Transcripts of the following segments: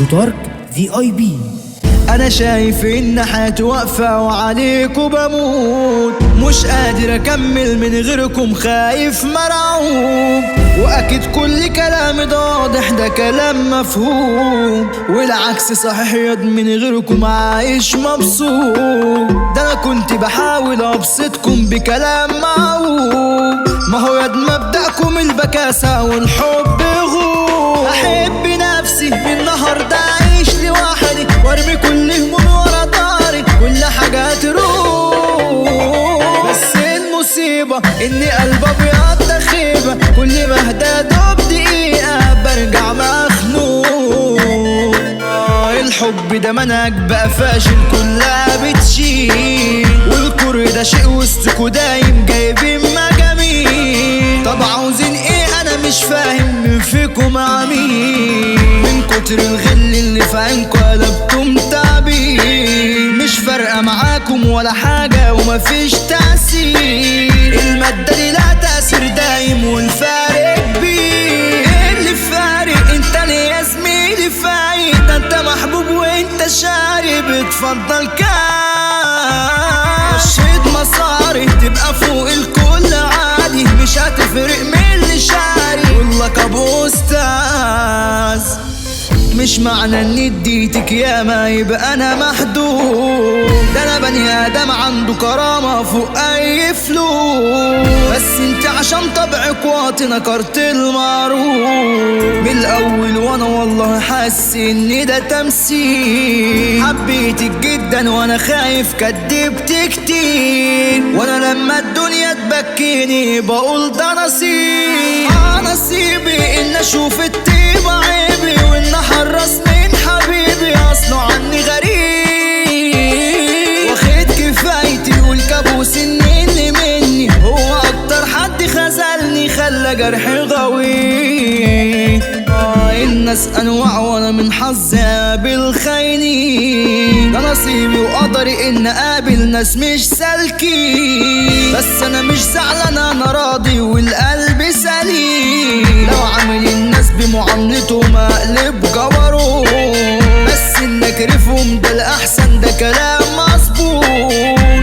عبدو VIP. انا شايف ان حياتي واقفة وعليكوا بموت، مش قادر اكمل من غيركم، خايف مرعوب، واكيد كل كلامي ده واضح ده كلام مفهوم، والعكس صحيح ياض من غيركم عايش مبسوط. ده انا كنت بحاول ابسطكم بكلام معقول، ما هو ياض مبدأكم البكاسة والحب غور. احب نفسي من النهارده اعيش لوحدي، وارمي كل همومي ورا ضهري، كل حاجة تروح. بس المصيبة اني قلبي ابيض ده خيبة، كل ما اهدى دوب دقيقة برجع مخنوق. الحب ده منهج بقى فاشل كلها بتشيل، والكره ده شيء وسطكوا دايم جايبين مجاميل. طب عاوزين ايه انا مش فاهم من فيكم عميل، من كتر الغل اللي في عينكوا قلبتم تعبير. مش فارقة معاكم ولا حاجة ومفيش تأثير، المادة دي لا تأثير دايم والفارق كبير. اللي فارق انت ليه يا زميلي فايق، ده انت محبوب وانت شاري بتفضل كاش. رشيت مصاري تبقى فوق الكل عادي، مش هتفرق من اللي شاري واللقب أستاذ. مش معنى اني اديتك ياما يبقى انا محدود، ده انا بني ادم عنده كرامة فوق اي فلوس. بس انت عشان طبعك واطي نكرت المعروف من الاول، وانا والله حاسس ان ده تمثيل. حبيتك جدا وانا خايف كدبت كتير، وانا لما الدنيا تبكيني بقول ده نصيب. نصيبي ان اشوف الطيبة عيبي، وان احرص من حبيبي اصله عني غريب. واخد كفايتي والكابوس اللي مني هو اكتر حد خذلني خلى جرحي غوي. الناس انواع وانا من حظي اقابل خاينين، ده نصيبي وقدري ان اقابل ناس مش سالكين. بس انا مش زعلان انا راضي والقلب سليم، لو عامل الناس بمعاملتهم اقلب جبروت. بس ان اكرفهم ده الاحسن ده كلام مظبوط،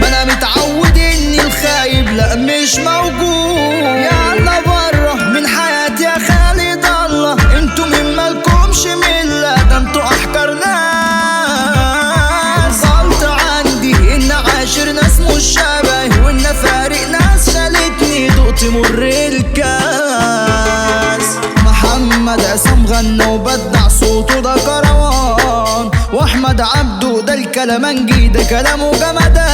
ما انا متعود اني الخايب لا مش موجود. يلا بره من حياتي يا خالد الله، انتوا من مالكمش مله، ده انتوا احقر ناس. غلط عندي ان عاشر ناس مش شبهي، وان فارق ناس شالتني دقت مر الكاس. محمد عصام غنى وبدع صوته ده كروان، واحمد عبده ده الكلامنجي ده كلامه جمدان.